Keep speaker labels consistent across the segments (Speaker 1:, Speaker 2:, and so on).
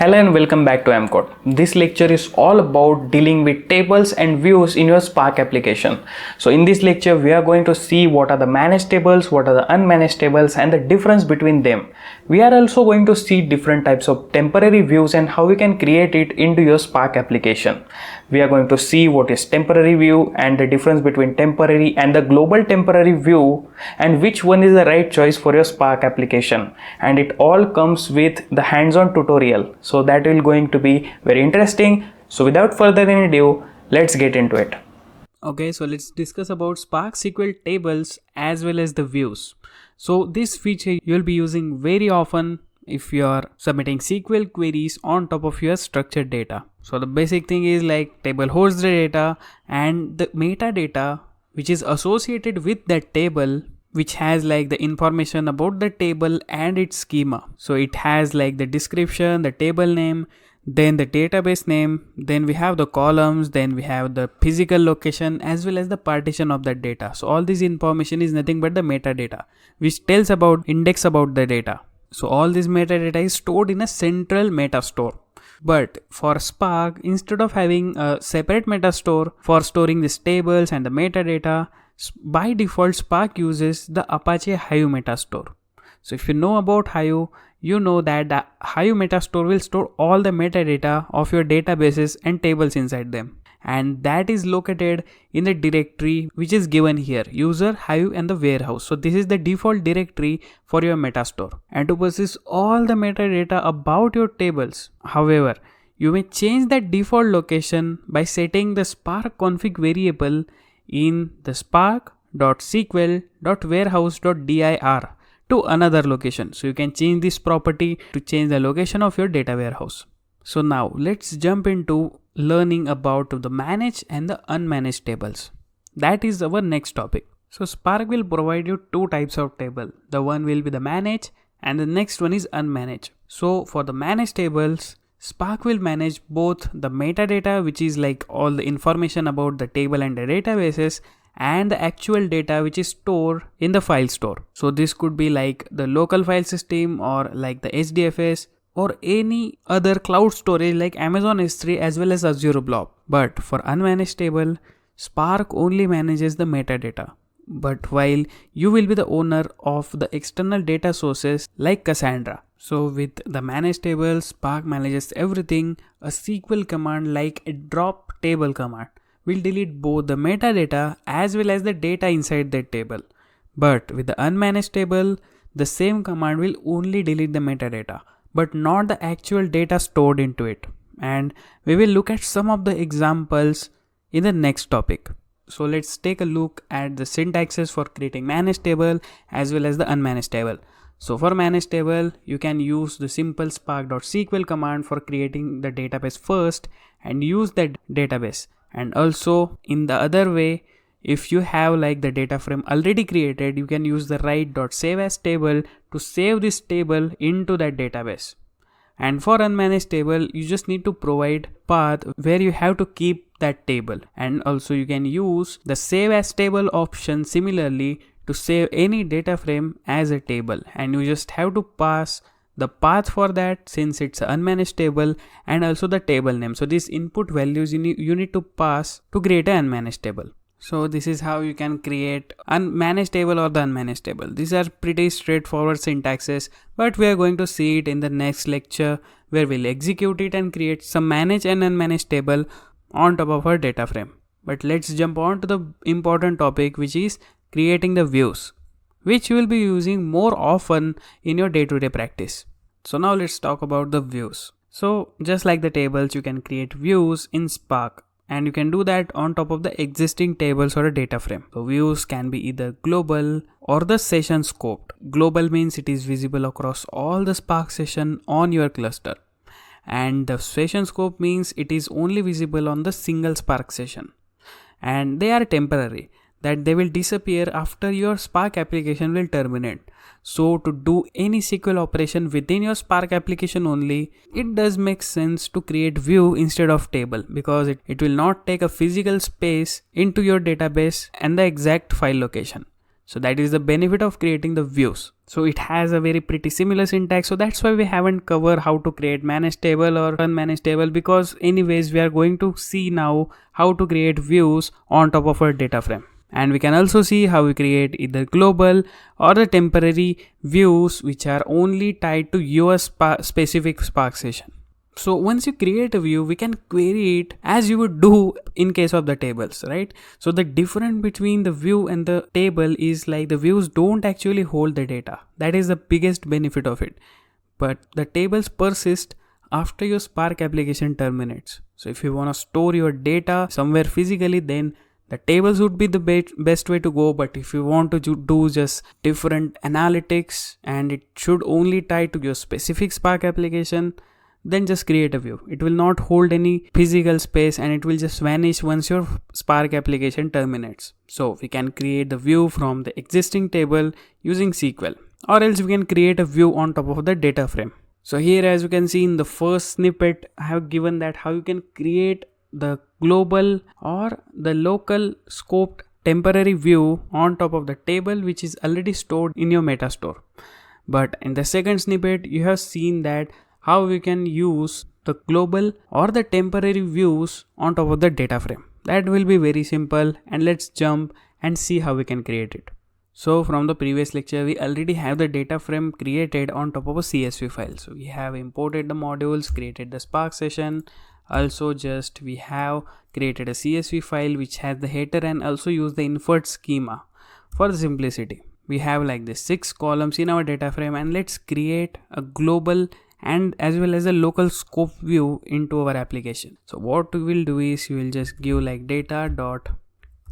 Speaker 1: Hello and welcome back to AmpCode. This lecture is all about dealing with tables and views in your Spark application. So in this lecture, we are going to see what are the managed tables, what are the unmanaged tables, and the difference between them. We are also going to see different types of temporary views and how we can create it into your Spark application. We are going to see what is temporary view and the difference between temporary and the global temporary view and which one is the right choice for your Spark application. And it all comes with the hands-on tutorial. So that will going to be very interesting. So without further ado, let's get into it. Okay, so let's discuss about Spark SQL tables as well as the views. So this feature you'll be using very often if you are submitting SQL queries on top of your structured data. So the basic thing is like table holds the data and the metadata which is associated with that table, which has like the information about the table and its schema. So it has like the description, the table name, then the database name, then we have the columns, then we have the physical location as well as the partition of that data. So all this information is nothing but the metadata which tells about index about the data. So all this metadata is stored in a central meta store. But for Spark, instead of having a separate meta store for storing these tables and the metadata, by default Spark uses the Apache Hadoop meta store. So if you know about Hadoop, you know that the Hadoop meta store will store all the metadata of your databases and tables inside them. And that is located in the directory which is given here, user, Hadoop and the warehouse. So this is the default directory for your metastore. And to persist all the metadata about your tables, however, you may change that default location by setting the Spark config variable in the spark.sql.warehouse.dir to another location. So you can change this property to change the location of your data warehouse. So now let's jump into learning about the managed and the unmanaged tables. That is our next topic. So Spark will provide you two types of table. The one will be the managed and the next one is unmanaged. So for the managed tables, Spark will manage both the metadata, which is like all the information about the table and the databases, and the actual data which is stored in the file store. So this could be like the local file system or like the HDFS or any other cloud storage like Amazon S3 as well as Azure Blob. But for unmanaged table, Spark only manages the metadata. But while you will be the owner of the external data sources like Cassandra. So with the managed table, Spark manages everything. A SQL command like a drop table command will delete both the metadata as well as the data inside that table. But with the unmanaged table, the same command will only delete the metadata, but not the actual data stored into it. And we will look at some of the examples in the next topic. So let's take a look at the syntaxes for creating managed table as well as the unmanaged table. So for managed table, you can use the simple spark.sql command for creating the database first and use that database. And also in the other way, if you have like the data frame already created, you can use the write.saveAsTable to save this table into that database. And for unmanaged table, you just need to provide path where you have to keep that table. And also you can use the save as table option similarly to save any data frame as a table. And you just have to pass the path for that since it's an unmanaged table and also the table name. So these input values you need to pass to create an unmanaged table. So this is how you can create unmanaged table or the unmanaged table. These are pretty straightforward syntaxes, but we are going to see it in the next lecture where we'll execute it and create some managed and unmanaged table on top of our data frame. But let's jump on to the important topic, which is creating the views, which you will be using more often in your day-to-day practice. So now let's talk about the views. So just like the tables, you can create views in Spark. And you can do that on top of the existing tables or a data frame. So views can be either global or the session scoped. Global means it is visible across all the Spark session on your cluster. And the session scope means it is only visible on the single Spark session. And they are temporary, that they will disappear after your Spark application will terminate. So to do any SQL operation within your Spark application only, it does make sense to create view instead of table, because it will not take a physical space into your database and the exact file location. So that is the benefit of creating the views. So it has a very pretty similar syntax. So that's why we haven't covered how to create managed table or unmanaged table, because anyways we are going to see now how to create views on top of our data frame. And we can also see how we create either global or the temporary views which are only tied to your specific Spark session. So once you create a view, we can query it as you would do in case of the tables, right? So the difference between the view and the table is like the views don't actually hold the data. That is the biggest benefit of it. But the tables persist after your Spark application terminates. So if you want to store your data somewhere physically, then the tables would be the best way to go. But if you want to do just different analytics and it should only tie to your specific Spark application, then just create a view. It will not hold any physical space and it will just vanish once your Spark application terminates. So we can create the view from the existing table using SQL, or else we can create a view on top of the data frame. So here, as you can see in the first snippet, I have given that how you can create the global or the local scoped temporary view on top of the table which is already stored in your Metastore. But in the second snippet, you have seen that how we can use the global or the temporary views on top of the data frame. That will be very simple, and let's jump and see how we can create it. So from the previous lecture, we already have the data frame created on top of a CSV file. So we have imported the modules, created the Spark session. Also just we have created a CSV file which has the header and also use the invert schema for the simplicity. We have like this 6 columns in our data frame, and let's create a global and as well as a local scope view into our application. So what we will do is we will just give like data dot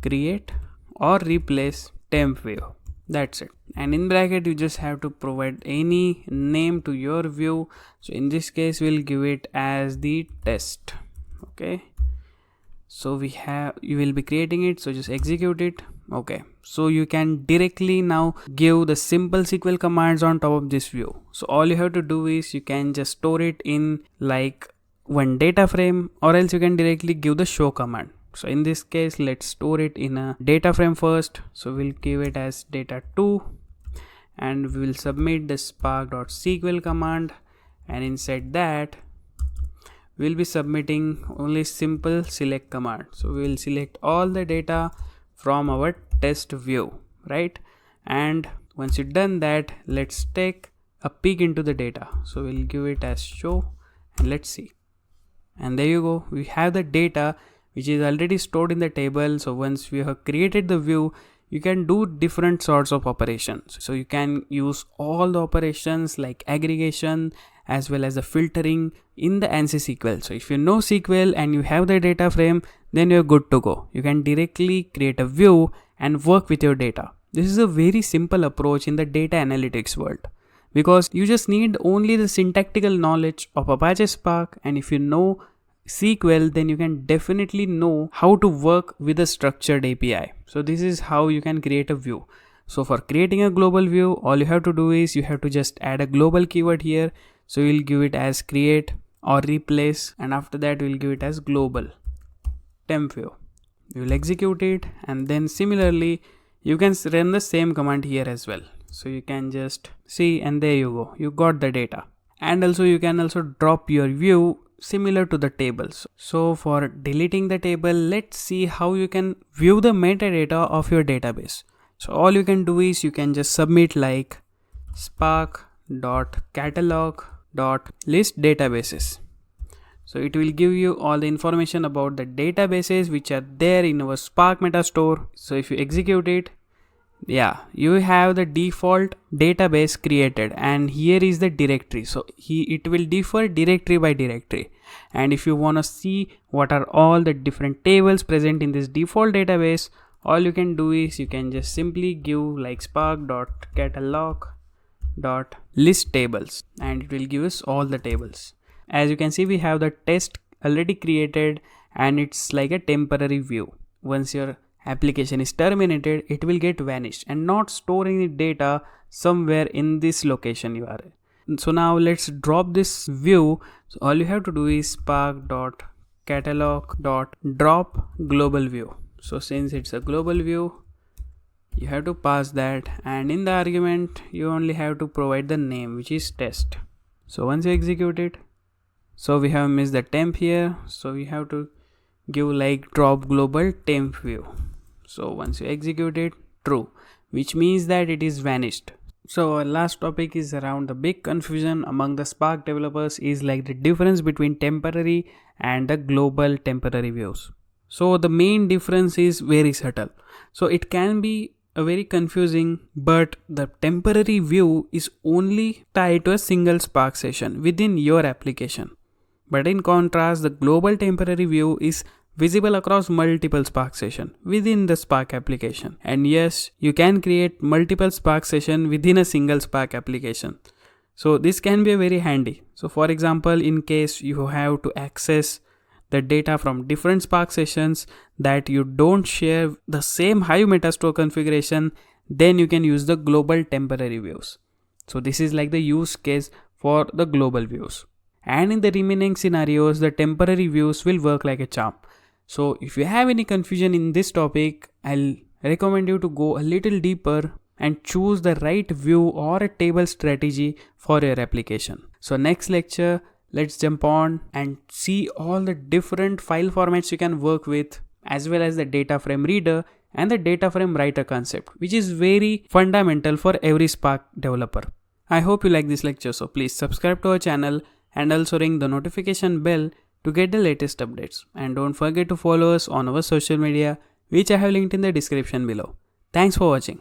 Speaker 1: create or replace temp view. That's it. And in bracket you just have to provide any name to your view. So in this case we'll give it as the test. Okay, so you will be creating it, so just execute it. Okay, so you can directly now give the simple SQL commands on top of this view. So all you have to do is you can just store it in like one data frame, or else you can directly give the show command. So in this case, let's store it in a data frame first. So we'll give it as data2 and we will submit the spark.sql command, and inside that we'll be submitting only simple select command. So we will select all the data from our test view, right? And once you've done that, let's take a peek into the data. So we'll give it as show and let's see. And there you go, we have the data which is already stored in the table. So once we have created the view, you can do different sorts of operations. So you can use all the operations like aggregation as well as the filtering in the ANSI SQL. So if you know SQL and you have the data frame, then you're good to go. You can directly create a view and work with your data. This is a very simple approach in the data analytics world, because you just need only the syntactical knowledge of Apache Spark, and if you know SQL, then you can definitely know how to work with a structured API. So this is how you can create a view. So for creating a global view, all you have to do is you have to just add a global keyword here. So we'll give it as create or replace, and after that we'll give it as global temp view. We will execute it, and then similarly you can run the same command here as well. So you can just see, and there you go, you got the data. And also you can also drop your view similar to the tables. So for deleting the table, let's see how you can view the metadata of your database. So all you can do is you can just submit like spark.catalog.list databases. So it will give you all the information about the databases which are there in our Spark Metastore. So if you execute it, yeah, you have the default database created, and here is the directory. So it will differ directory by directory, and if you want to see what are all the different tables present in this default database, all you can do is you can just simply give like spark.catalog.list tables, and it will give us all the tables. As you can see, we have the test already created, and it's like a temporary view. Once your application is terminated, it will get vanished and not storing the data somewhere in this location you are in. So now let's drop this view. So all you have to do is spark.catalog.drop global view. So since it's a global view, you have to pass that, and in the argument you only have to provide the name, which is test. So once you execute it, so we have missed the temp here, so we have to give like drop global temp view. So once you execute it, true, which means that it is vanished. So our last topic is around the big confusion among the Spark developers is like the difference between temporary and the global temporary views. So the main difference is very subtle. So it can be a very confusing, but the temporary view is only tied to a single Spark session within your application. But in contrast, the global temporary view is visible across multiple Spark sessions within the Spark application. And yes, you can create multiple Spark sessions within a single Spark application. So this can be very handy. So for example, in case you have to access the data from different Spark sessions that you don't share the same Hive Metastore configuration, then you can use the global temporary views. So this is like the use case for the global views. And in the remaining scenarios, the temporary views will work like a charm. So if you have any confusion in this topic, I'll recommend you to go a little deeper and choose the right view or a table strategy for your application. So next lecture, let's jump on and see all the different file formats you can work with, as well as the data frame reader and the data frame writer concept, which is very fundamental for every Spark developer. I hope you like this lecture, so please subscribe to our channel and also ring the notification bell to get the latest updates. And don't forget to follow us on our social media, which I have linked in the description below. Thanks for watching.